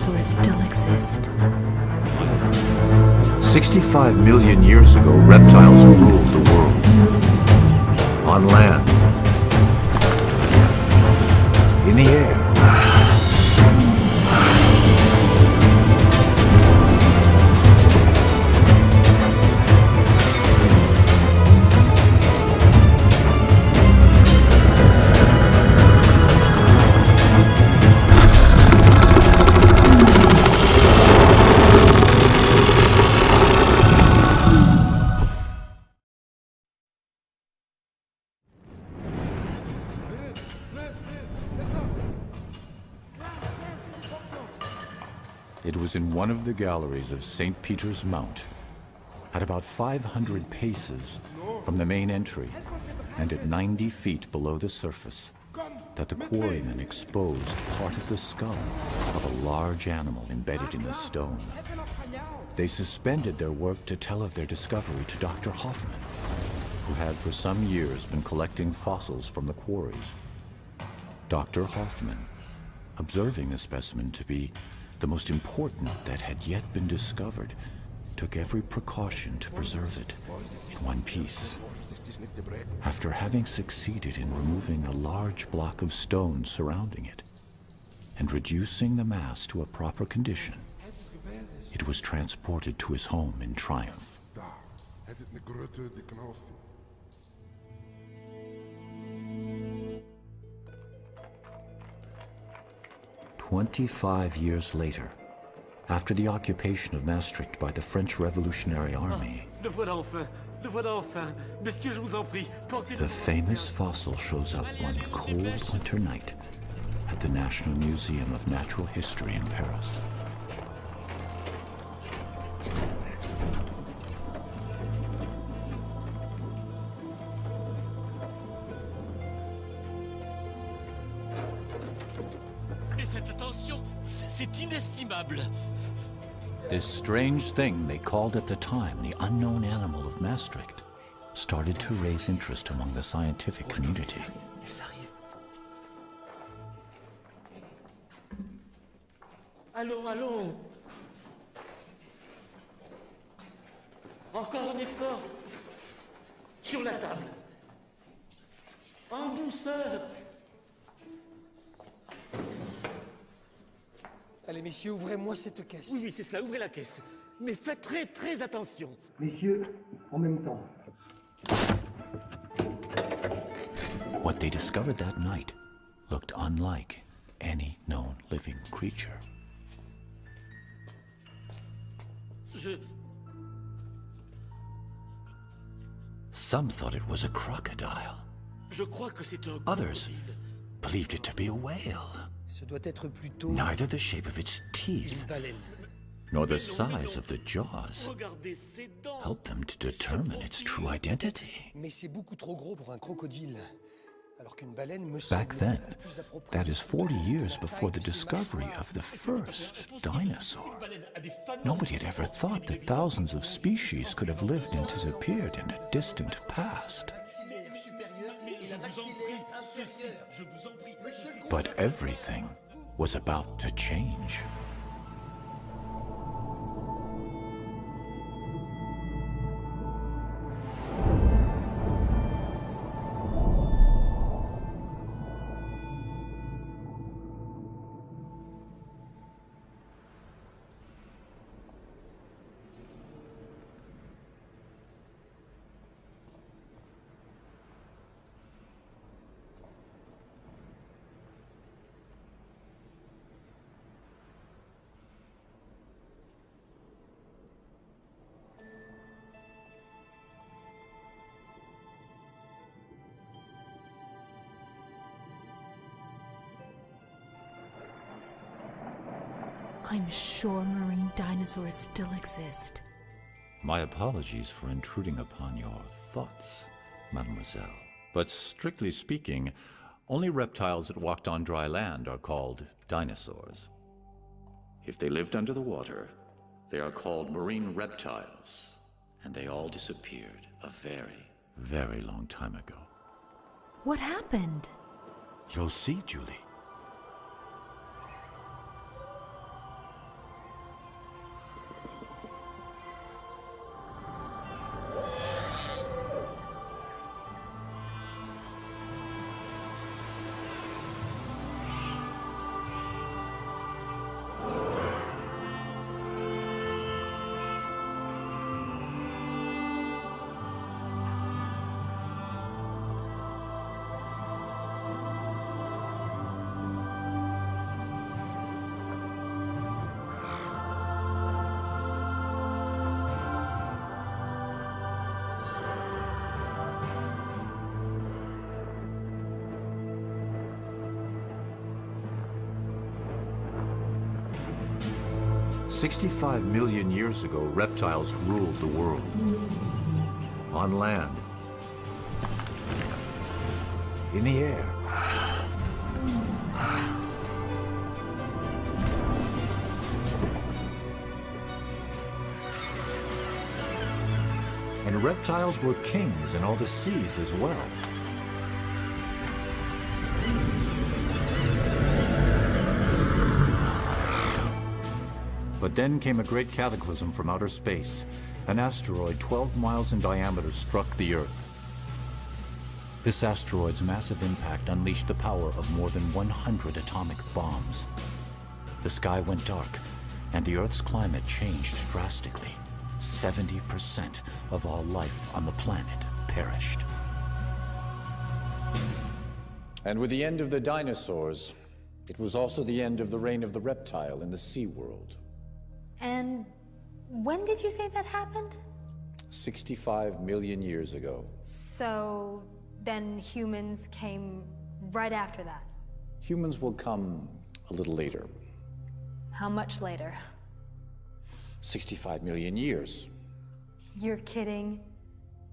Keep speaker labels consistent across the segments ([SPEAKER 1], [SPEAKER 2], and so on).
[SPEAKER 1] dinosaurs still exist?
[SPEAKER 2] 65 million years ago, reptiles ruled the world. On land. In the air. It was in one of the galleries of St. Peter's Mount, at about 500 paces from the main entry and at 90 feet below the surface, that the quarrymen exposed part of the skull of a large animal embedded in the stone. They suspended their work to tell of their discovery to Dr. Hoffman, who had for some years been collecting fossils from the quarries. Dr. Hoffman, observing the specimen to be the most important that had yet been discovered, took every precaution to preserve it in one piece. After having succeeded in removing a large block of stone surrounding it and reducing the mass to a proper condition, it was transported to his home in triumph. 25 years later, after the occupation of Maastricht by the French Revolutionary Army, the famous fossil shows up one cold winter night at the National Museum of Natural History in Paris.
[SPEAKER 3] C'est inestimable.
[SPEAKER 2] This strange thing they called at the time the unknown animal of Maastricht started to raise interest among the scientific community.
[SPEAKER 3] Allons, allons. Encore un effort. Sur la table. En douceur.
[SPEAKER 4] Allez, messieurs, ouvrez-moi cette caisse.
[SPEAKER 3] Oui, c'est cela, ouvrez la caisse. Mais faites très, très attention.
[SPEAKER 4] Messieurs, en même temps.
[SPEAKER 2] What they discovered that night looked unlike any known living creature. Some thought it was a crocodile.
[SPEAKER 3] Je crois que c'est un
[SPEAKER 2] Others
[SPEAKER 3] crocodile.
[SPEAKER 2] believed it to be a whale.
[SPEAKER 4] Ce doit être plutôt
[SPEAKER 2] Neither the shape of its teeth
[SPEAKER 4] une baleine.
[SPEAKER 2] nor the size of the jaws
[SPEAKER 3] Regardez ses dents.
[SPEAKER 2] helped them to determine its true identity.
[SPEAKER 4] Mais c'est beaucoup trop gros pour un crocodile. Alors qu'une baleine me
[SPEAKER 2] Back
[SPEAKER 4] semble
[SPEAKER 2] then,
[SPEAKER 4] beaucoup plus appropriée.
[SPEAKER 2] that is 40 years before the discovery of the first dinosaur. Nobody had ever thought that thousands of species could have lived and disappeared in a distant past. But everything was about to change.
[SPEAKER 1] I'm sure marine dinosaurs still exist.
[SPEAKER 2] My apologies for intruding upon your thoughts, mademoiselle. But strictly speaking, only reptiles that walked on dry land are called dinosaurs. If they lived under the water, they are called marine reptiles. And they all disappeared a very, very long time ago.
[SPEAKER 1] What happened?
[SPEAKER 2] You'll see, Julie. 65 million years ago, reptiles ruled the world. On land, in the air, and reptiles were kings in all the seas as well. But then came a great cataclysm from outer space. An asteroid 12 miles in diameter struck the Earth. This asteroid's massive impact unleashed the power of more than 100 atomic bombs. The sky went dark, and the Earth's climate changed drastically. 70% of all life on the planet perished.
[SPEAKER 5] And with the end of the dinosaurs, it was also the end of the reign of the reptile in the sea world.
[SPEAKER 6] And when did you say that happened?
[SPEAKER 5] 65 million years ago.
[SPEAKER 6] So then humans came right after that.
[SPEAKER 5] Humans will come a little later.
[SPEAKER 6] How much later?
[SPEAKER 5] 65 million years.
[SPEAKER 6] You're kidding.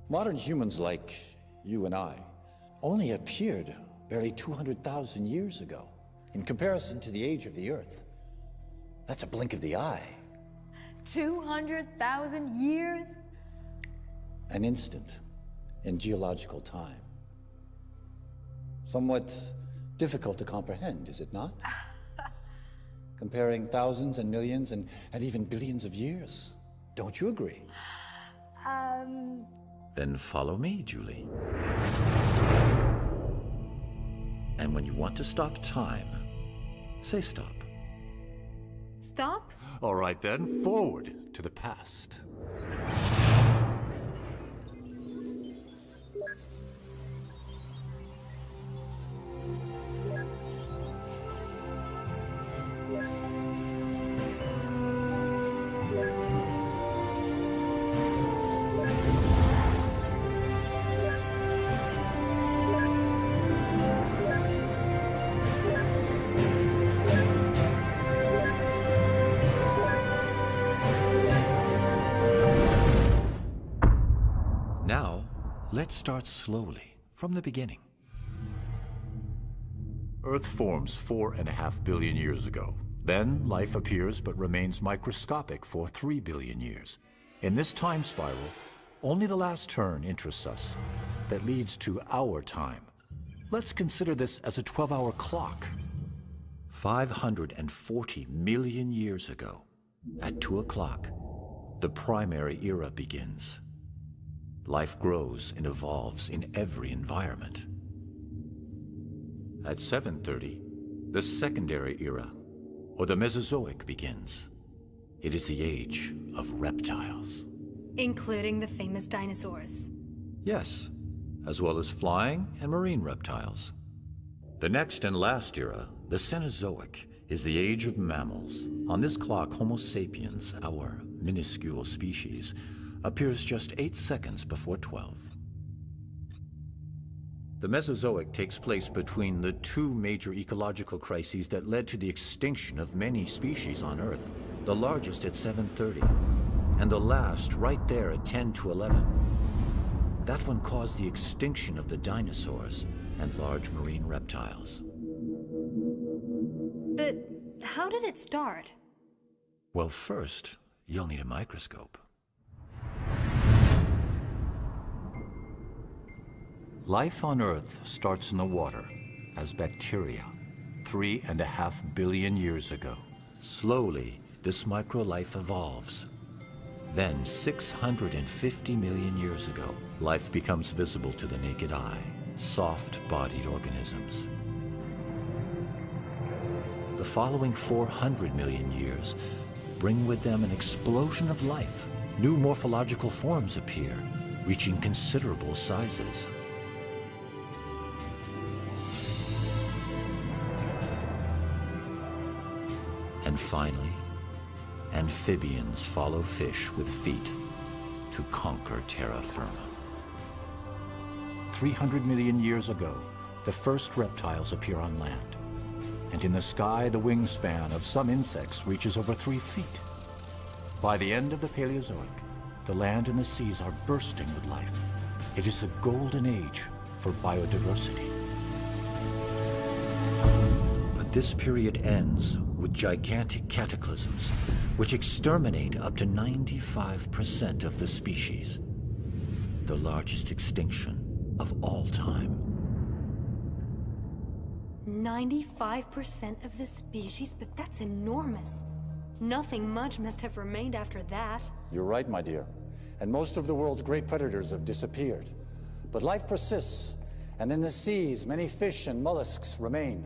[SPEAKER 5] Modern humans like you and I only appeared barely 200,000 years ago. In comparison to the age of the Earth, that's a blink of the eye.
[SPEAKER 6] 200,000 years?
[SPEAKER 5] An instant in geological time. Somewhat difficult to comprehend, is it not? Comparing thousands and millions and even billions of years. Don't you agree?
[SPEAKER 2] Then follow me, Julie. And when you want to stop time, say stop.
[SPEAKER 6] Stop?
[SPEAKER 2] All right then, forward to the past. Let's start slowly, from the beginning. Earth forms 4.5 billion years ago. Then life appears but remains microscopic for 3 billion years. In this time spiral, only the last turn interests us. That leads to our time. Let's consider this as a 12-hour clock. 540 million years ago, at 2 o'clock, the primary era begins. Life grows and evolves in every environment. At 7:30, the secondary era, or the Mesozoic, begins. It is the age of reptiles.
[SPEAKER 6] Including the famous dinosaurs.
[SPEAKER 2] Yes, as well as flying and marine reptiles. The next and last era, the Cenozoic, is the age of mammals. On this clock, Homo sapiens, our minuscule species, appears just 8 seconds before 12. The Mesozoic takes place between the two major ecological crises that led to the extinction of many species on Earth, the largest at 7:30, and the last right there at 10 to 11. That one caused the extinction of the dinosaurs and large marine reptiles.
[SPEAKER 6] But how did it start?
[SPEAKER 2] Well, first, you'll need a microscope. Life on Earth starts in the water as bacteria 3.5 billion years ago. Slowly, this microlife evolves. Then, 650 million years ago, life becomes visible to the naked eye, soft-bodied organisms. The following 400 million years bring with them an explosion of life. New morphological forms appear, reaching considerable sizes. And finally, amphibians follow fish with feet to conquer terra firma. 300 million years ago, the first reptiles appear on land. And in the sky, the wingspan of some insects reaches over 3 feet. By the end of the Paleozoic, the land and the seas are bursting with life. It is the golden age for biodiversity. But this period ends with gigantic cataclysms, which exterminate up to 95% of the species. The largest extinction of all time.
[SPEAKER 6] 95% of the species? But that's enormous. Nothing much must have remained after that.
[SPEAKER 5] You're right, my dear. And most of the world's great predators have disappeared. But life persists, and in the seas, many fish and mollusks remain.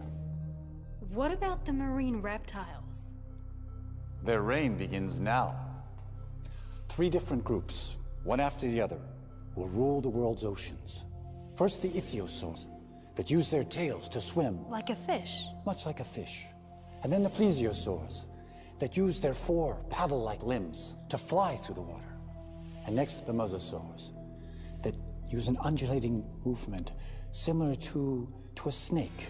[SPEAKER 6] What about the marine reptiles?
[SPEAKER 5] Their reign begins now. 3 different groups, one after the other, will rule the world's oceans. First, the Ichthyosaurs, that use their tails to swim.
[SPEAKER 6] Like a fish?
[SPEAKER 5] Much like a fish. And then the Plesiosaurs, that use their 4 paddle-like limbs to fly through the water. And next, the Mosasaurs, that use an undulating movement similar to a snake.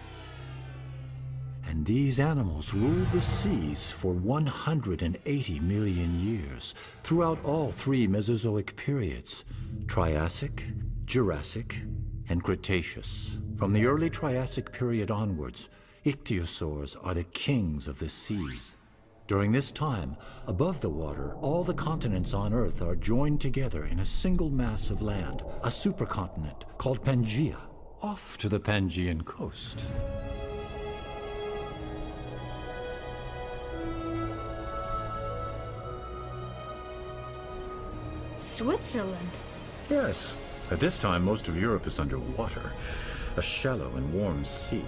[SPEAKER 2] And these animals ruled the seas for 180 million years, throughout all 3 Mesozoic periods: Triassic, Jurassic, and Cretaceous. From the early Triassic period onwards, Ichthyosaurs are the kings of the seas. During this time, above the water, all the continents on Earth are joined together in a single mass of land, a supercontinent called Pangea, off to the Pangean coast.
[SPEAKER 6] Switzerland?
[SPEAKER 2] Yes. At this time, most of Europe is underwater, a shallow and warm sea.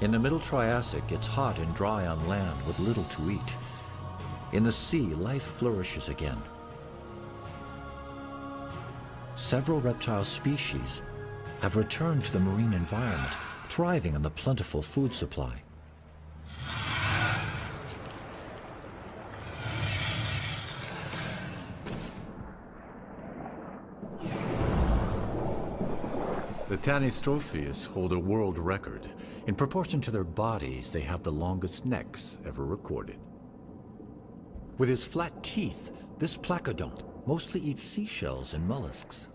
[SPEAKER 2] In the Middle Triassic, it's hot and dry on land with little to eat. In the sea, life flourishes again. Several reptile species have returned to the marine environment, thriving on the plentiful food supply. The Tanistrophes hold a world record. In proportion to their bodies, they have the longest necks ever recorded. With his flat teeth, this placodont mostly eats seashells and mollusks.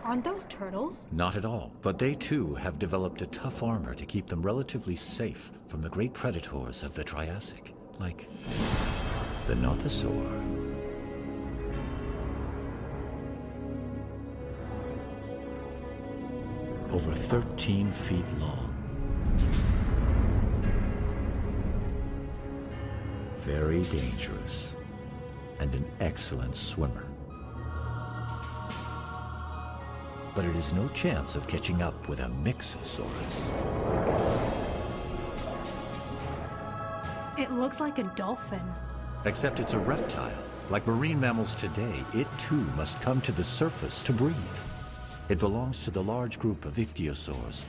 [SPEAKER 6] Aren't those turtles?
[SPEAKER 2] Not at all, but they too have developed a tough armor to keep them relatively safe from the great predators of the Triassic, like the Mosasaur. Over 13 feet long. Very dangerous, and an excellent swimmer. But it has no chance of catching up with a Mesosaurus.
[SPEAKER 6] It looks like a dolphin.
[SPEAKER 2] Except it's a reptile. Like marine mammals today, it too must come to the surface to breathe. It belongs to the large group of Ichthyosaurs,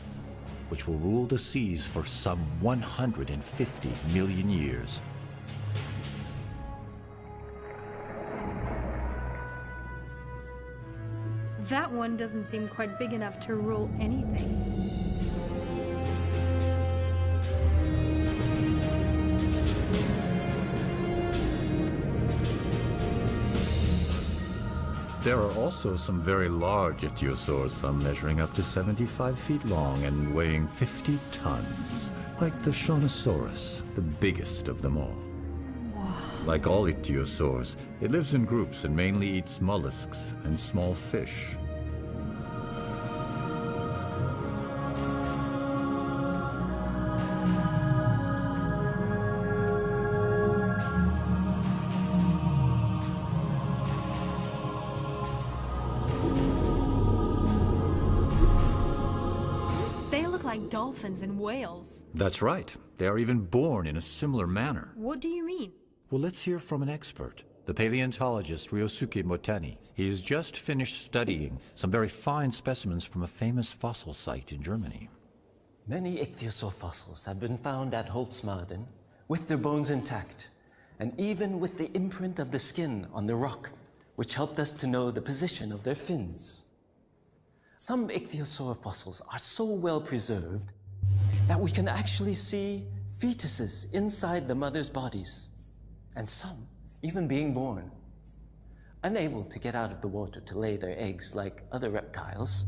[SPEAKER 2] which will rule the seas for some 150 million years.
[SPEAKER 6] That one doesn't seem quite big enough to rule anything.
[SPEAKER 2] There are also some very large Ichthyosaurs, some measuring up to 75 feet long and weighing 50 tons, like the Kronosaurus, the biggest of them all. Like all Ichthyosaurs, it lives in groups and mainly eats mollusks and small fish.
[SPEAKER 6] They look like dolphins and whales.
[SPEAKER 2] That's right. They are even born in a similar manner.
[SPEAKER 6] What do you mean?
[SPEAKER 2] Well, let's hear from an expert. the paleontologist Ryosuke Motani. He has just finished studying some very fine specimens from a famous fossil site in Germany.
[SPEAKER 7] Many ichthyosaur fossils have been found at Holzmaden with their bones intact, and even with the imprint of the skin on the rock, which helped us to know the position of their fins. Some ichthyosaur fossils are so well preserved that we can actually see fetuses inside the mother's bodies, and some even being born. Unable to get out of the water to lay their eggs like other reptiles,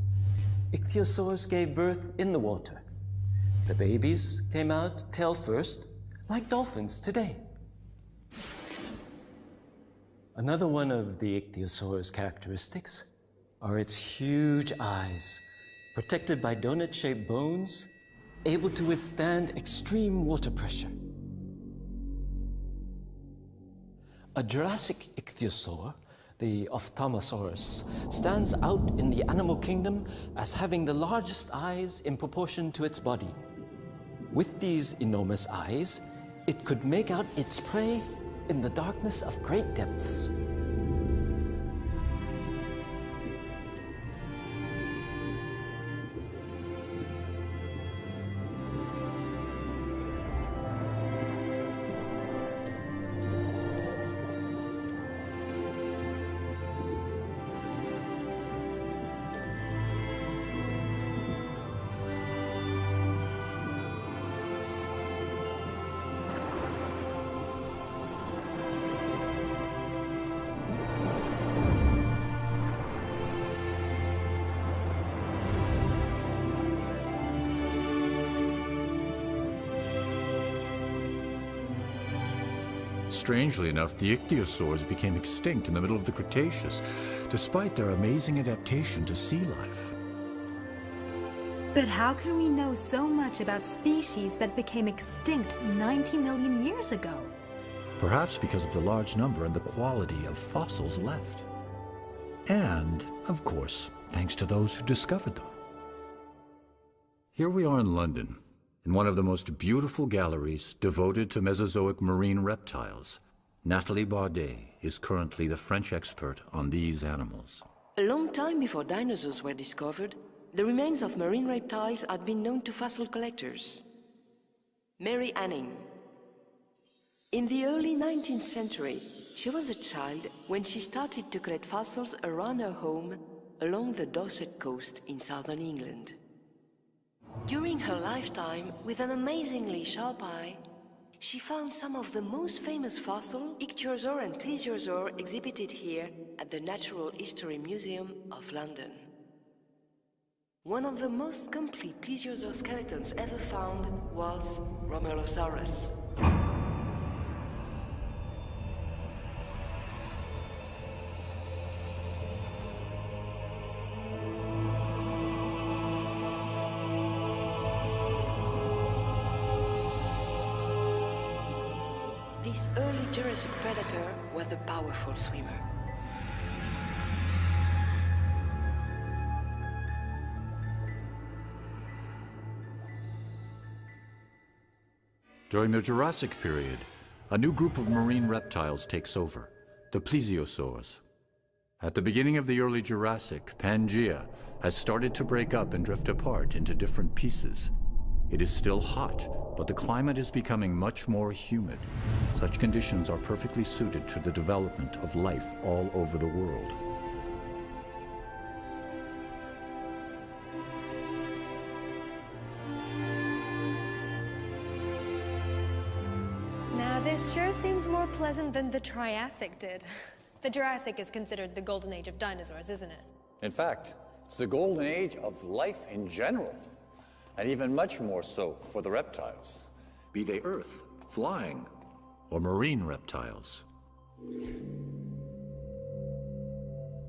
[SPEAKER 7] ichthyosaurs gave birth in the water. The babies came out tail first, like dolphins today. Another one of the ichthyosaur's characteristics are its huge eyes, protected by donut-shaped bones, able to withstand extreme water pressure. A Jurassic ichthyosaur, the Ichthyosaurus, stands out in the animal kingdom as having the largest eyes in proportion to its body. With these enormous eyes, it could make out its prey in the darkness of great depths.
[SPEAKER 2] Strangely enough, the ichthyosaurs became extinct in the middle of the Cretaceous, despite their amazing adaptation to sea life.
[SPEAKER 6] But how can we know so much about species that became extinct 90 million years ago?
[SPEAKER 2] Perhaps because of the large number and the quality of fossils left. And, of course, thanks to those who discovered them. Here we are in London, in one of the most beautiful galleries devoted to Mesozoic marine reptiles. Nathalie Baudet is currently the French expert on these animals.
[SPEAKER 8] A long time before dinosaurs were discovered, the remains of marine reptiles had been known to fossil collectors. Mary Anning. In the early 19th century, she was a child when she started to collect fossils around her home along the Dorset coast in southern England. During her lifetime, with an amazingly sharp eye, she found some of the most famous fossils, Ichthyosaur and Plesiosaur, exhibited here at the Natural History Museum of London. One of the most complete plesiosaur skeletons ever found was Mosasaurus. This early Jurassic predator was a powerful swimmer.
[SPEAKER 2] During the Jurassic Period, a new group of marine reptiles takes over, the Plesiosaurs. At the beginning of the early Jurassic, Pangea has started to break up and drift apart into different pieces. It is still hot, but the climate is becoming much more humid. Such conditions are perfectly suited to the development of life all over the world.
[SPEAKER 9] Now, this sure seems more pleasant than the Triassic did. The Jurassic is considered the golden age of dinosaurs, isn't it?
[SPEAKER 5] In fact, it's the golden age of life in general, and even much more so for the reptiles.
[SPEAKER 2] Be they earth, flying, or marine reptiles.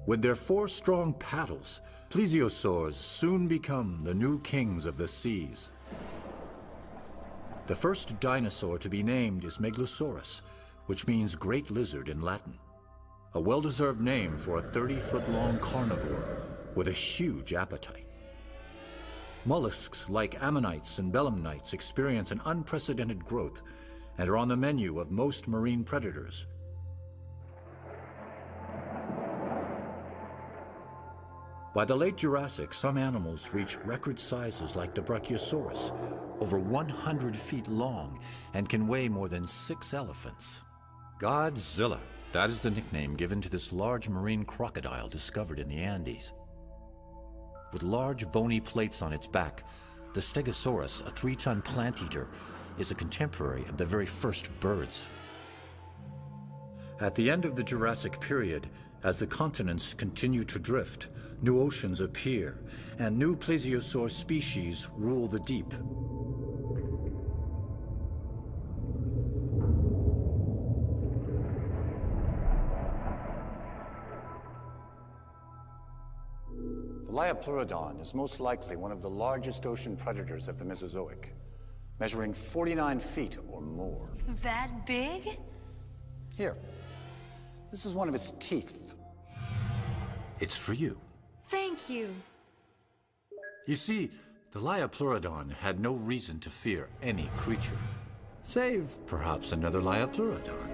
[SPEAKER 2] With their 4 strong paddles, Plesiosaurs soon become the new kings of the seas. The first dinosaur to be named is Megalosaurus, which means great lizard in Latin. A well-deserved name for a 30-foot-long carnivore with a huge appetite. Mollusks like ammonites and belemnites experience an unprecedented growth and are on the menu of most marine predators. By the late Jurassic, some animals reach record sizes like the Brachiosaurus, over 100 feet long, and can weigh more than 6 elephants. Godzilla, that is the nickname given to this large marine crocodile discovered in the Andes. With large bony plates on its back, the Stegosaurus, a 3-ton plant eater, is a contemporary of the very first birds. At the end of the Jurassic Period, as the continents continue to drift, new oceans appear, and new Plesiosaur species rule the deep.
[SPEAKER 5] The Lyopleurodon is most likely one of the largest ocean predators of the Mesozoic, measuring 49 feet or more.
[SPEAKER 6] That big?
[SPEAKER 5] Here, this is one of its teeth.
[SPEAKER 2] It's for you.
[SPEAKER 6] Thank you.
[SPEAKER 2] You see, the Lyopleurodon had no reason to fear any creature, save perhaps another Lyopleurodon.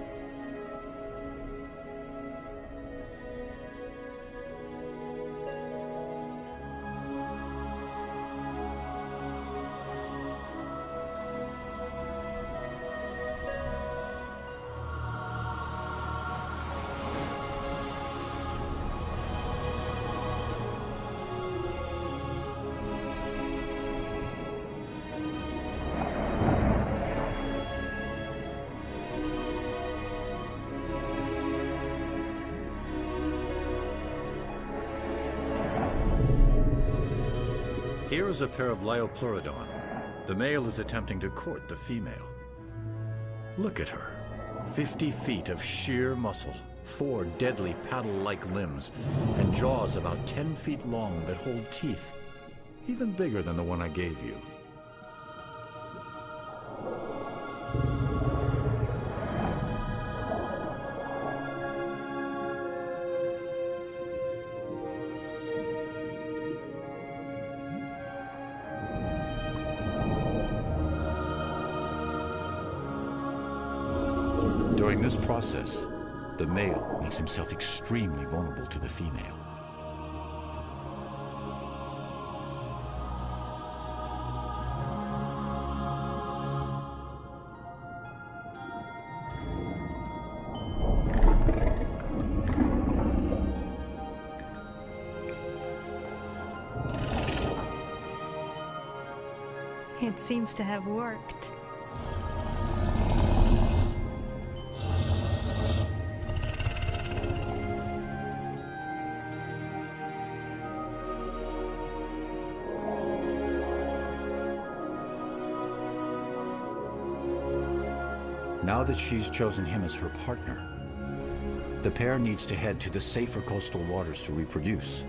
[SPEAKER 2] Here is a pair of Lyopleurodon. The male is attempting to court the female. Look at her. 50 feet of sheer muscle, 4 deadly paddle-like limbs, and jaws about 10 feet long that hold teeth, even bigger than the one I gave you. During this process, the male makes himself extremely vulnerable to the female.
[SPEAKER 1] It seems to have worked.
[SPEAKER 2] Now that she's chosen him as her partner, the pair needs to head to the safer coastal waters to reproduce.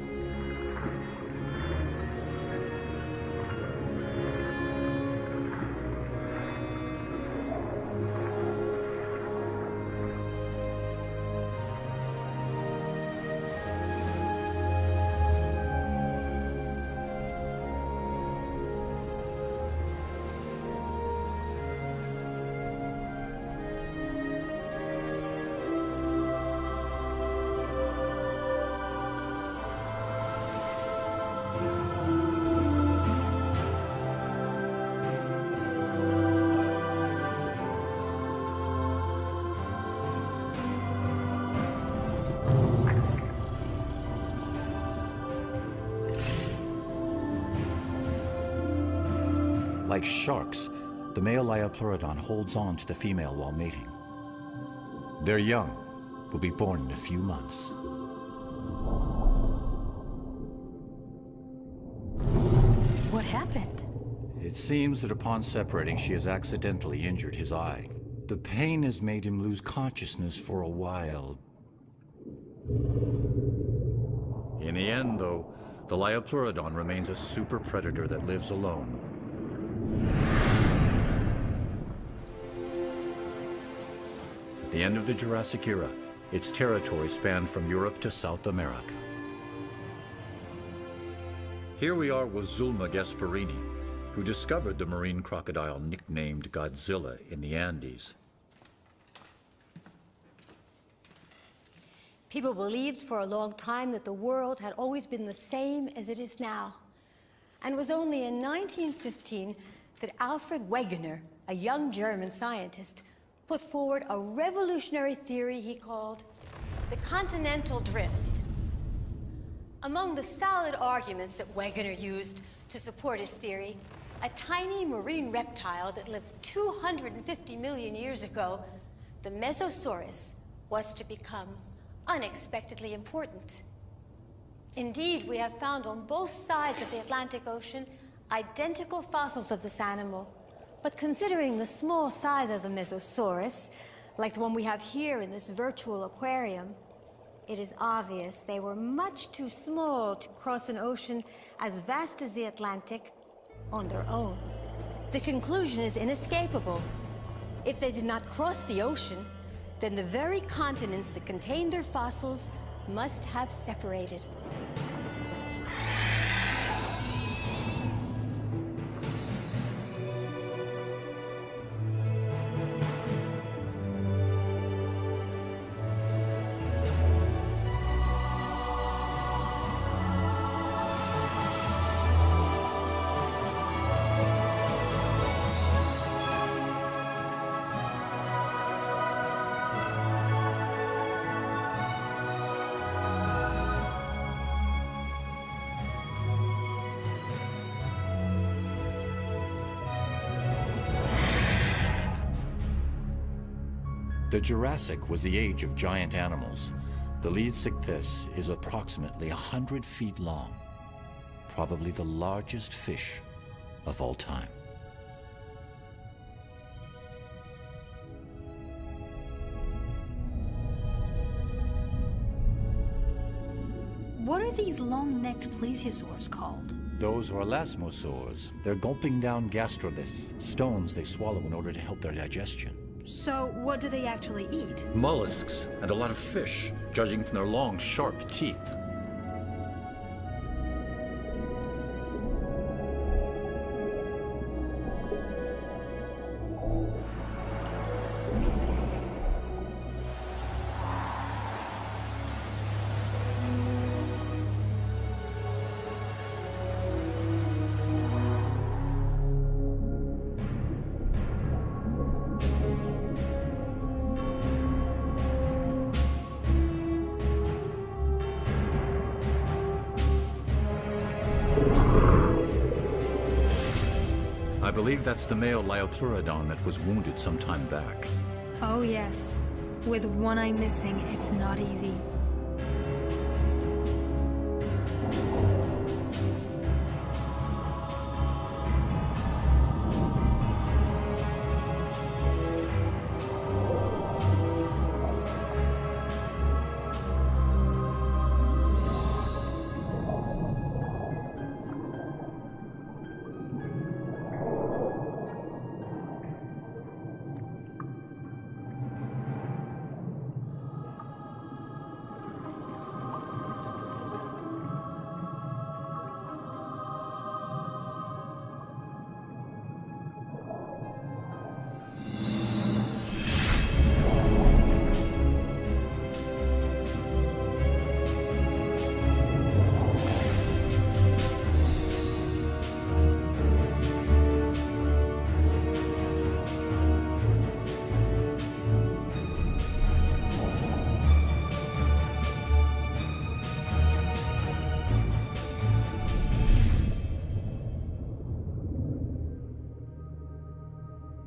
[SPEAKER 2] Like sharks, the male Lyopleurodon holds on to the female while mating. Their young will be born in a few months.
[SPEAKER 1] What happened?
[SPEAKER 2] It seems that upon separating, she has accidentally injured his eye. The pain has made him lose consciousness for a while. In the end, though, the Lyopleurodon remains a super predator that lives alone. At the end of the Jurassic era, its territory spanned from Europe to South America. Here we are with Zulma Gasparini, who discovered the marine crocodile nicknamed Godzilla in the Andes.
[SPEAKER 10] People believed for a long time that the world had always been the same as it is now. And it was only in 1915 that Alfred Wegener, a young German scientist, put forward a revolutionary theory he called the continental drift. Among the solid arguments that Wegener used to support his theory, a tiny marine reptile that lived 250 million years ago, the Mesosaurus, was to become unexpectedly important. Indeed, we have found on both sides of the Atlantic Ocean identical fossils of this animal. But considering the small size of the Mesosaurus, like the one we have here in this virtual aquarium, it is obvious they were much too small to cross an ocean as vast as the Atlantic on their own. The conclusion is inescapable. If they did not cross the ocean, then the very continents that contained their fossils must have separated.
[SPEAKER 2] The Jurassic was the age of giant animals. The Lyopleurodon is approximately 100 feet long, probably the largest fish of all time.
[SPEAKER 1] What are these long-necked plesiosaurs called?
[SPEAKER 2] Those are elasmosaurs. They're gulping down gastroliths, stones they swallow in order to help their digestion.
[SPEAKER 1] So, what do they actually eat?
[SPEAKER 2] Mollusks and a lot of fish, judging from their long, sharp teeth. I believe that's the male Lyopleurodon that was wounded some time back.
[SPEAKER 1] Oh yes. With one eye missing, it's not easy.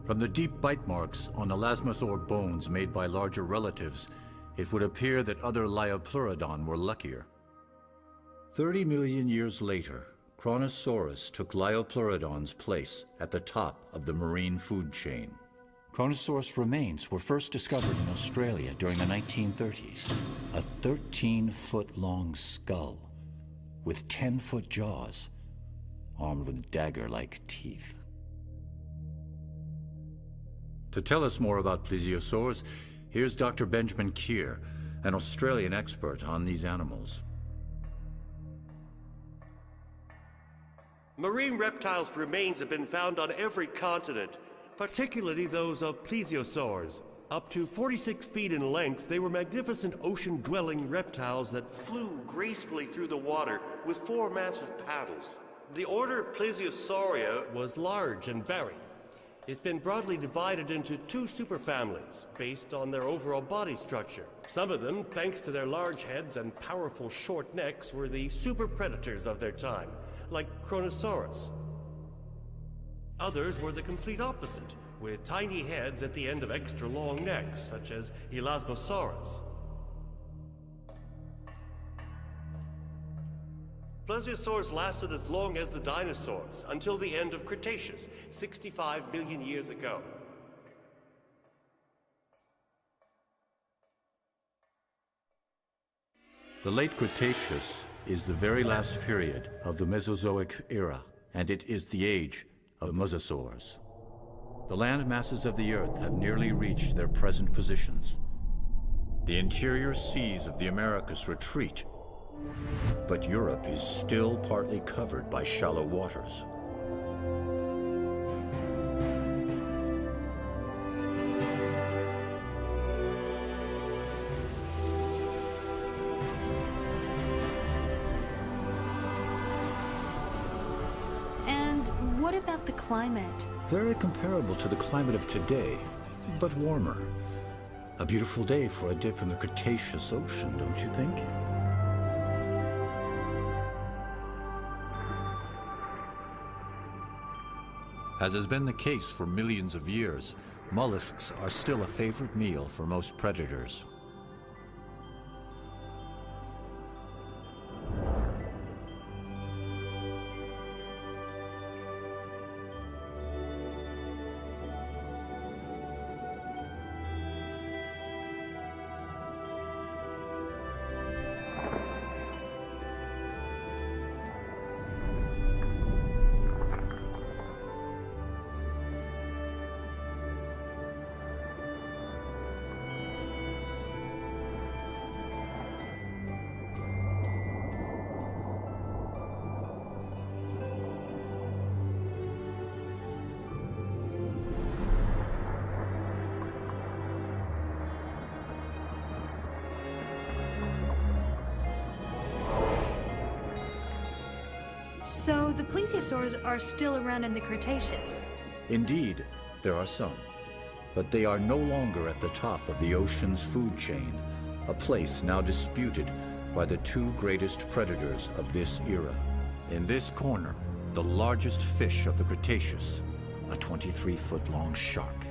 [SPEAKER 1] From the deep bite marks on elasmosaur bones made by larger relatives, it would appear that other Lyopleurodon were luckier. 30 million years later, Kronosaurus took Lyopleurodon's place at the top of the marine food chain. Kronosaurus remains were first discovered in Australia during the 1930s. A 13-foot-long skull with 10-foot jaws, armed with dagger-like teeth. To tell us more about plesiosaurs, here's Dr. Benjamin Keir, an Australian expert on these animals.
[SPEAKER 3] Marine reptiles' remains have been found on every continent, particularly those of plesiosaurs. Up to 46 feet in length, they were magnificent ocean-dwelling reptiles that flew gracefully through the water with 4 massive paddles. The order Plesiosaur was large and varied. It's been broadly divided into 2 superfamilies based on their overall body structure. Some of them, thanks to their large heads and powerful short necks, were the super predators of their time, like Kronosaurus. Others were the complete opposite, with tiny heads at the end of extra long necks, such as Mesosaurus. Plesiosaurs lasted as long as the dinosaurs, until the end of Cretaceous, 65 million years ago.
[SPEAKER 1] The late Cretaceous is the very last period of the Mesozoic era, and it is the age of Mosasaurs. The land masses of the Earth have nearly reached their present positions. The interior seas of the Americas retreat, but Europe is still partly covered by shallow waters.
[SPEAKER 6] And what about the climate?
[SPEAKER 1] Very comparable to the climate of today, but warmer. A beautiful day for a dip in the Cretaceous ocean, don't you think? As has been the case for millions of years, mollusks are still a favorite meal for most predators.
[SPEAKER 6] So the Plesiosaurs are still around in the Cretaceous?
[SPEAKER 1] Indeed, there are some, but they are no longer at the top of the ocean's food chain, a place now disputed by the 2 greatest predators of this era. In this corner, the largest fish of the Cretaceous, a 23-foot-long shark.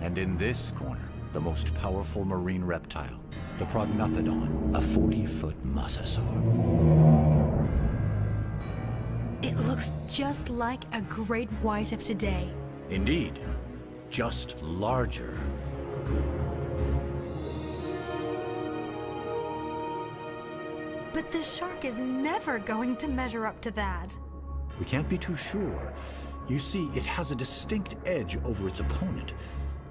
[SPEAKER 1] And in this corner, the most powerful marine reptile, the Prognathodon, a 40-foot Mosasaur.
[SPEAKER 6] It looks just like a great white of today.
[SPEAKER 1] Indeed, just larger.
[SPEAKER 6] But the shark is never going to measure up to that.
[SPEAKER 1] We can't be too sure. You see, it has a distinct edge over its opponent.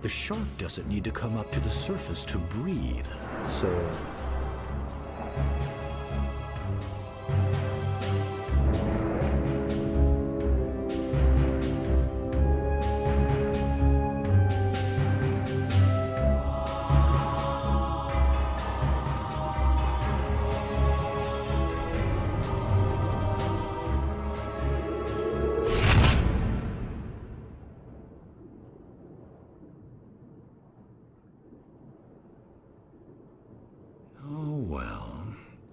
[SPEAKER 1] The shark doesn't need to come up to the surface to breathe, so...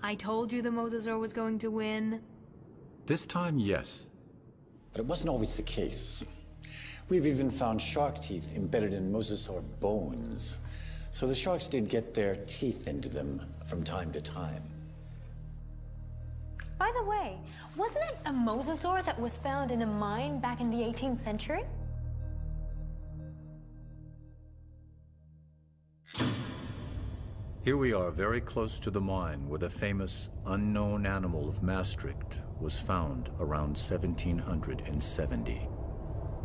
[SPEAKER 6] I told you the Mosasaur was going to win.
[SPEAKER 1] This time, yes.
[SPEAKER 5] But it wasn't always the case. We've even found shark teeth embedded in mosasaur bones. So the sharks did get their teeth into them from time to time.
[SPEAKER 9] By the way, wasn't it a mosasaur that was found in a mine back in the 18th century?
[SPEAKER 1] Here we are, very close to the mine where the famous unknown animal of Maastricht was found around 1770.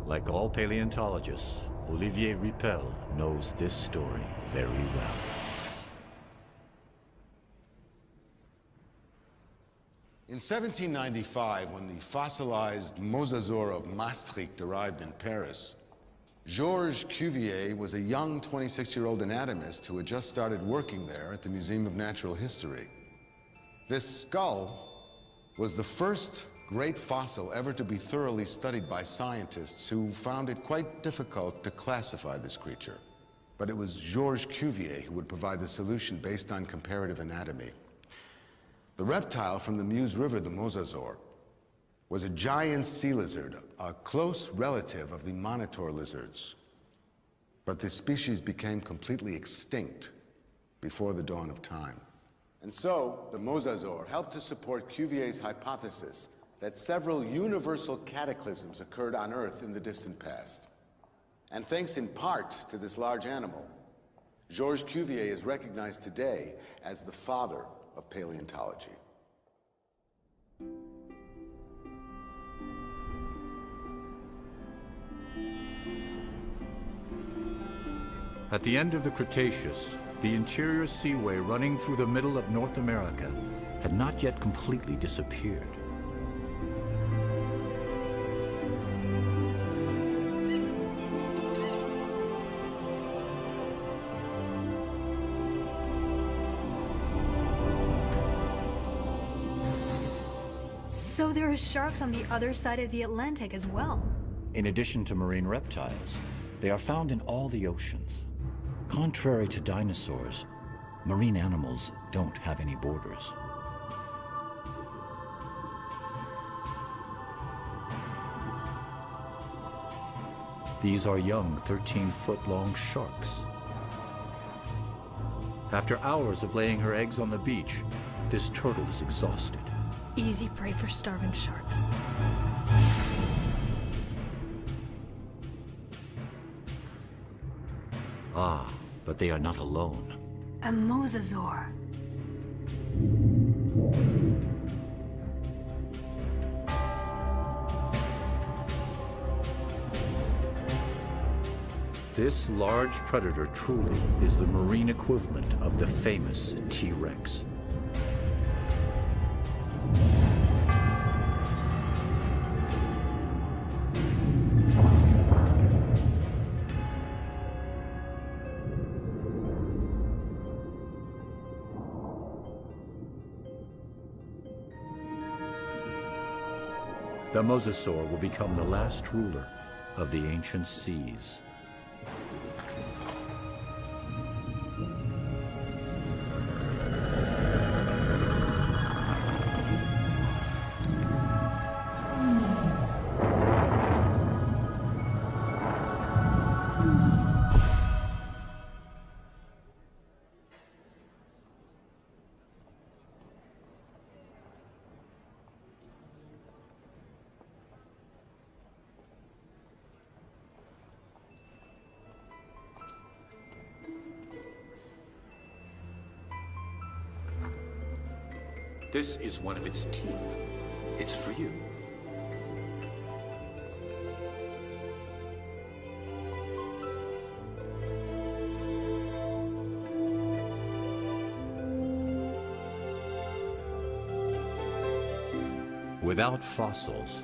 [SPEAKER 1] Like all paleontologists, Olivier Rippel knows this story very well.
[SPEAKER 11] In 1795, when the fossilized Mosasaur of Maastricht arrived in Paris, Georges Cuvier was a young 26-year-old anatomist who had just started working there at the Museum of Natural History. This skull was the first great fossil ever to be thoroughly studied by scientists who found it quite difficult to classify this creature. But it was Georges Cuvier who would provide the solution based on comparative anatomy. The reptile from the Meuse River, the Mosasaur, was a giant sea lizard, a close relative of the monitor lizards. But this species became completely extinct before the dawn of time. And so, the Mosasaur helped to support Cuvier's hypothesis that several universal cataclysms occurred on Earth in the distant past. And thanks in part to this large animal, Georges Cuvier is recognized today as the father of paleontology.
[SPEAKER 1] At the end of the Cretaceous, the interior seaway running through the middle of North America had not yet completely disappeared.
[SPEAKER 6] So there are sharks on the other side of the Atlantic as well.
[SPEAKER 2] In addition to marine reptiles, they are found in all the oceans. Contrary to dinosaurs, marine animals don't have any borders. These are young 13-foot-long sharks.
[SPEAKER 1] After hours of laying her eggs on the beach, this turtle is exhausted.
[SPEAKER 6] Easy prey for starving sharks.
[SPEAKER 2] Ah, but they are not alone.
[SPEAKER 6] A Mosasaur.
[SPEAKER 1] This large predator truly is the marine equivalent of the famous T-Rex. The Mosasaur will become the last ruler of the ancient seas. This is one of its teeth. It's for you. Without fossils,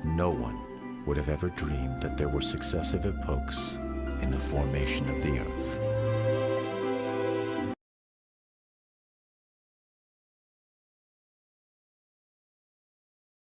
[SPEAKER 1] no one would have ever dreamed that there were successive epochs in the formation of the Earth.